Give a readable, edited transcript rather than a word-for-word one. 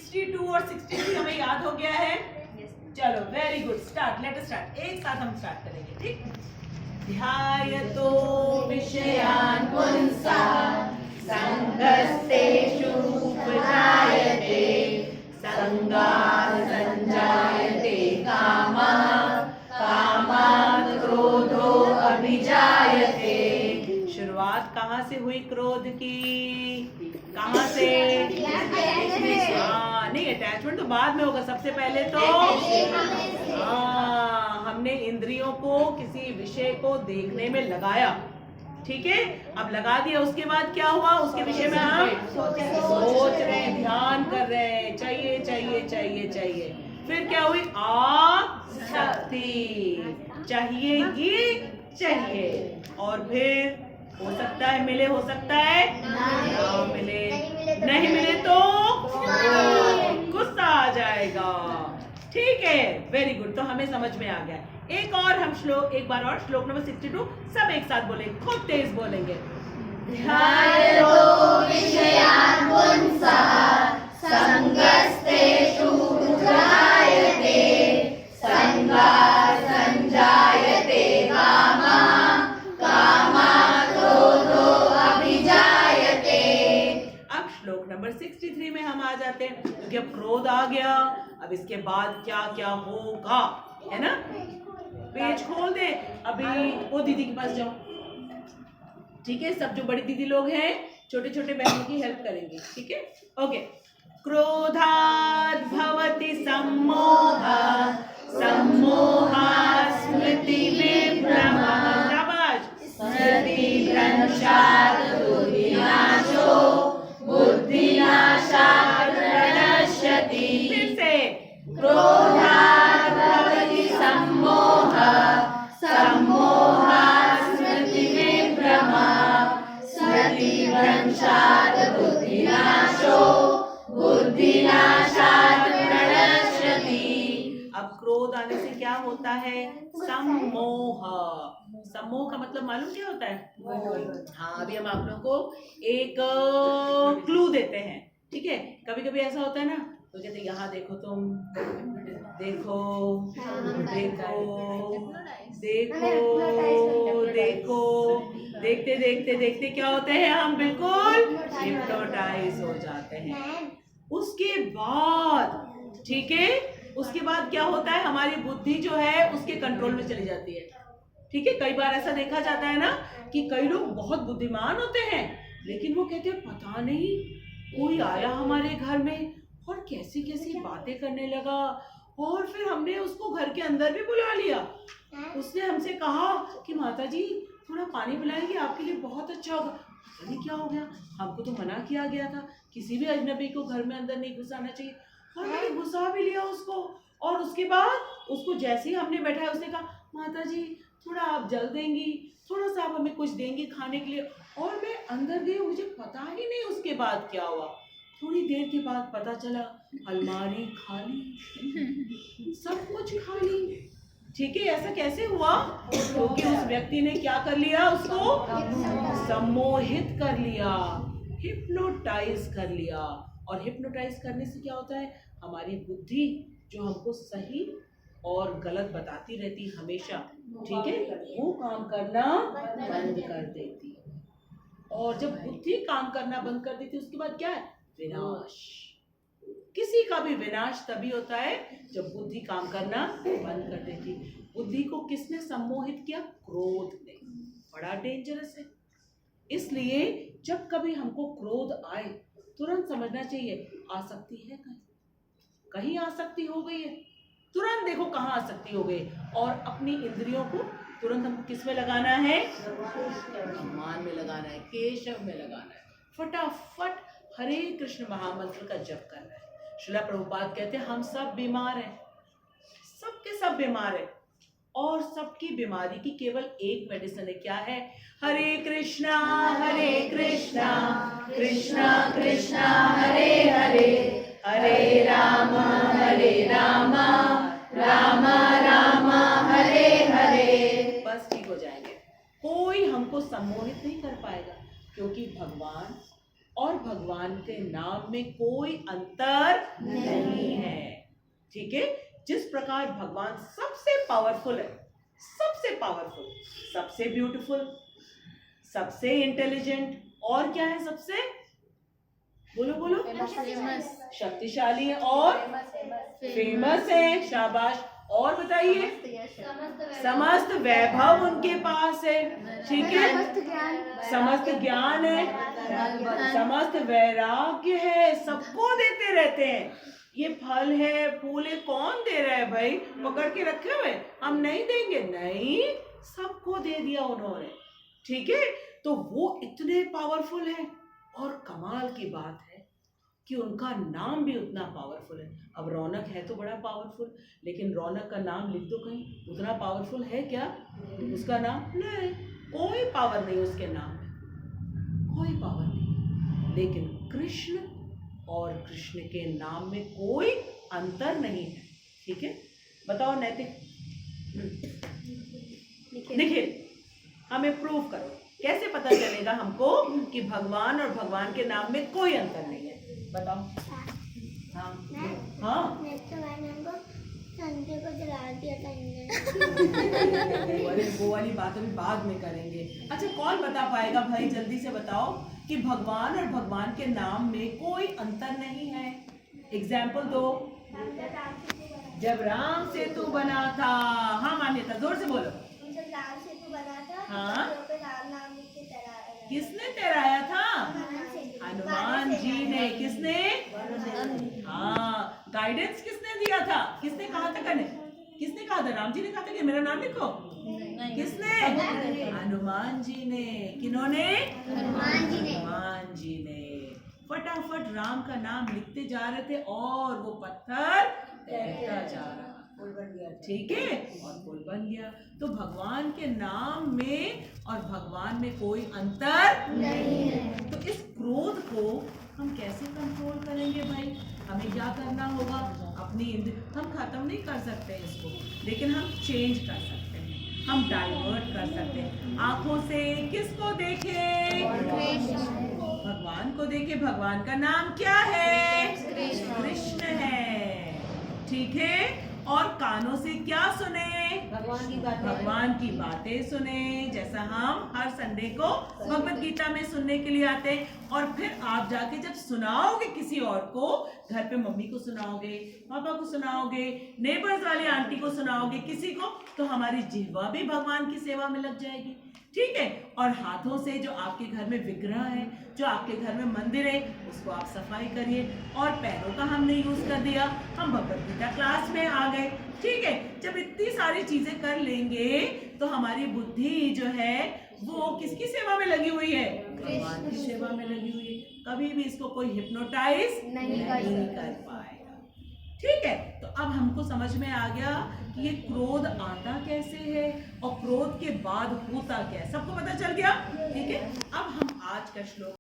62 और 63 हमें याद हो गया है। चलो very good, start, let us start. एक साथ हम स्टार्ट करेंगे, ठीक। ध्यायतो विषयान् पुंसां संगस्तेषु उपजायते संगात् संजायते कामः कामात् क्रोधो अभिजायते। शुरुआत कहाँ से हुई क्रोध की? कहाँ से? हाँ, नहीं, अटैचमेंट तो बाद में होगा। सबसे पहले तो हमने इंद्रियों को किसी विषय को देखने में लगाया, ठीक है। अब लगा दिया, उसके बाद क्या हुआ? उसके विषय में हम सोच रहे हैं, ध्यान कर रहे हैं, चाहिए चाहिए चाहिए चाहिए। फिर क्या हुई? आसक्ति, चाहिए ही चाहिए। और फिर हो सकता है मिले, हो सकता है ना मिले, नहीं मिले तो गुस्सा आ जाएगा, ठीक है। वेरी गुड, तो हमें समझ में आ गया। एक और हम श्लोक, एक बार और श्लोक नंबर 62 सब एक साथ बोलेंगे, खूब तेज बोलेंगे। ध्यायतो विषयान् पुंसां संगस्तेषु उपजायते संगात् संजायते कामः कामात् क्रोधो अभिजायते। अब श्लोक नंबर 63 में हम आ जाते हैं, क्योंकि अब क्रोध आ गया। अब इसके बाद क्या क्या होगा, है ना। पेज खोल दे, अभी वो दीदी के पास जाओ, ठीक है। सब जो बड़ी दीदी लोग हैं छोटे छोटे बहनों की हेल्प करेंगे, ठीक है। ओके। क्रोधात् भवति सम्मोहः सम्मोहात् स्मृतिविभ्रमः स्मृतिभ्रंशात् बुद्धिनाशो बुद्धिनाशात् प्रणश्यति। फिर से, क्रोधात् भवति सम्मोहः सम्मोहात् स्मृतिविभ्रमः स्मृतिभ्रंशात् बुद्धिनाशो बुद्धिनाशात् प्रणश्यति। अब क्रोध आने से क्या होता है? सम्मोह। सम्मोह का मतलब मालूम क्या होता है? हाँ, अभी हम आप लोगों को एक क्लू देते हैं, ठीक है। कभी कभी ऐसा होता है ना, तो कहते यहाँ देखो, तुम देखो देखो देखो देखो, देखते देखते देखते क्या होते हैं? हम बिल्कुल हिप्नोटाइज हो जाते हैं। उसके बाद, ठीक है, उसके बाद क्या होता है? हमारी बुद्धि जो है उसके कंट्रोल में चली जाती है, ठीक है। कई बार ऐसा देखा जाता है ना कि कई लोग बहुत बुद्धिमान होते हैं, लेकिन वो कहते हैं पता नहीं कोई आया हमारे घर में और कैसी कैसी बातें करने लगा, और फिर हमने उसको घर के अंदर भी बुला लिया। उसने हमसे कहा कि माता जी थोड़ा पानी पिलाएंगे, आपके लिए बहुत अच्छा होगा। पता नहीं क्या हो गया, हमको तो मना किया गया था किसी भी अजनबी को घर में अंदर नहीं घुसाना चाहिए, और मैंने घुसा भी लिया उसको। और उसके बाद उसको जैसे ही हमने बैठाया, उसने कहा माता जी थोड़ा आप जल देंगी, थोड़ा सा आप हमें कुछ देंगी खाने के लिए। और मैं अंदर गई, मुझे पता ही नहीं उसके बाद क्या हुआ। थोड़ी देर के बाद पता चला अलमारी खाली, सब कुछ खाली, ठीक है। ऐसा कैसे हुआ? क्योंकि उस व्यक्ति ने क्या कर लिया? उसको सम्मोहित कर लिया, हिप्नोटाइज कर लिया। और हिप्नोटाइज करने से क्या होता है? हमारी बुद्धि जो हमको सही और गलत बताती रहती हमेशा, ठीक है, वो काम करना बंद कर देती है। और जब बुद्धि काम करना बंद कर देती है, उसके बाद क्या है? विनाश। किसी का भी विनाश तभी होता है जब बुद्धि काम करना बंद कर देती। बुद्धि को किसने सम्मोहित किया? क्रोध ने। बड़ा डेंजरस है। इसलिए जब कभी हमको क्रोध आए, तुरंत समझना चाहिए आसक्ति है, कहीं आसक्ति हो गई है। तुरंत देखो कहाँ आसक्ति हो गई, और अपनी इंद्रियों को तुरंत हमको किस में लगाना है? भगवान में लगाना है, केशव में लगाना है। फटाफट हरे कृष्ण महामंत्र का जप करना है। श्रीला प्रभुपाद कहते हैं हम सब बीमार हैं, सबके सब बीमार हैं, और सबकी बीमारी की केवल एक मेडिसिन है। क्या है? हरे कृष्णा कृष्णा कृष्णा हरे हरे, हरे राम राम राम हरे हरे। बस ठीक हो जाएंगे। कोई हमको सम्मोहित नहीं कर पाएगा, क्योंकि भगवान और भगवान के नाम में कोई अंतर नहीं है। ठीक है, जिस प्रकार भगवान सबसे पावरफुल है, सबसे पावरफुल, सबसे ब्यूटीफुल, सबसे इंटेलिजेंट, और क्या है सबसे, बोलो बोलो, शक्तिशाली है और फेमस है, शाबाश, और बताइए, समस्त वैभव उनके पास है। ठीक है, समस्त ज्ञान है, समस्त वैराग्य है, सबको देते रहते हैं। ये फल है, फूल है, कौन दे रहा है भाई, पकड़ के रखे हुए, हम नहीं देंगे, नहीं, सबको दे दिया उन्होंने। ठीक है, तो वो इतने पावरफुल है, और कमाल की बात है कि उनका नाम भी उतना पावरफुल है। अब रौनक है तो बड़ा पावरफुल, लेकिन रौनक का नाम लिख दो कहीं, उतना पावरफुल है क्या उसका नाम? नहीं, कोई पावर नहीं उसके नाम में, कोई पावर नहीं। लेकिन कृष्ण और कृष्ण के नाम में कोई अंतर नहीं है। ठीक है, बताओ नैतिक, निखिल, हमें प्रूव करो, कैसे पता चलेगा हमको कि भगवान और भगवान के नाम में कोई अंतर नहीं है, बताओ। हाँ हाँ, संजय को जला दिया था वो वाली बात अभी बाद में करेंगे। अच्छा, कौन बता पाएगा भाई, जल्दी से बताओ कि भगवान और भगवान के नाम में कोई अंतर नहीं है। एग्जाम्पल दो। जब राम सेतु बना था, हाँ मान्यता, जोर से बोलो। राम सेतु बना था, हाँ, राम नाम लिख के तैराया। किसने तैराया था? हनुमान जी ने। किसने? हाँ, गाइडेंस किसने दिया था? किसने कहा था करने? किसने कहा था? राम जी ने कहा था कि मेरा नाम लिखो? किसने? हनुमान जी ने। किन्होंने? हनुमान जी ने। फटाफट राम का नाम लिखते जा रहे थे और वो पत्थर तैरता जा रहा, पुल बन गया। ठीक है, और पुल बन गया। तो भगवान के नाम में और भगवान में कोई अंतर नहीं है। तो इस क्रोध को हम कैसे कंट्रोल करेंगे भाई? हमें क्या करना होगा? अपनी हम खत्म नहीं कर सकते इसको, लेकिन हम चेंज कर सकते हैं, हम डाइवर्ट कर सकते हैं। आंखों से किसको देखें? भगवान को देखे। भगवान का नाम क्या है? कृष्ण है। ठीक है, और कानों से क्या सुने? भगवान की बातें सुने, जैसा हम हर संडे को भगवत गीता में सुनने के लिए आते हैं। और फिर आप जाके जब सुनाओगे किसी और को, घर पे मम्मी को सुनाओगे, पापा को सुनाओगे, नेबर्स वाली आंटी को सुनाओगे, किसी को, तो हमारी जिह्वा भी भगवान की सेवा में लग जाएगी। ठीक है, और हाथों से जो आपके घर में विग्रह है, जो आपके घर में मंदिर है, उसको आप सफाई करिए। और पैरों का हमने यूज कर दिया, हम भगवत गीता क्लास में आ गए। ठीक है, जब इतनी सारी चीजें कर लेंगे तो हमारी बुद्धि जो है वो किसकी सेवा में लगी हुई है? भगवान की सेवा में लगी हुई है। कभी भी इसको कोई हिप्नोटाइज नहीं कर पाएगा। ठीक है, तो अब हमको समझ में आ गया कि ये क्रोध आता कैसे है और क्रोध के बाद होता क्या है, सबको पता चल गया। ठीक है, अब हम आज का श्लोक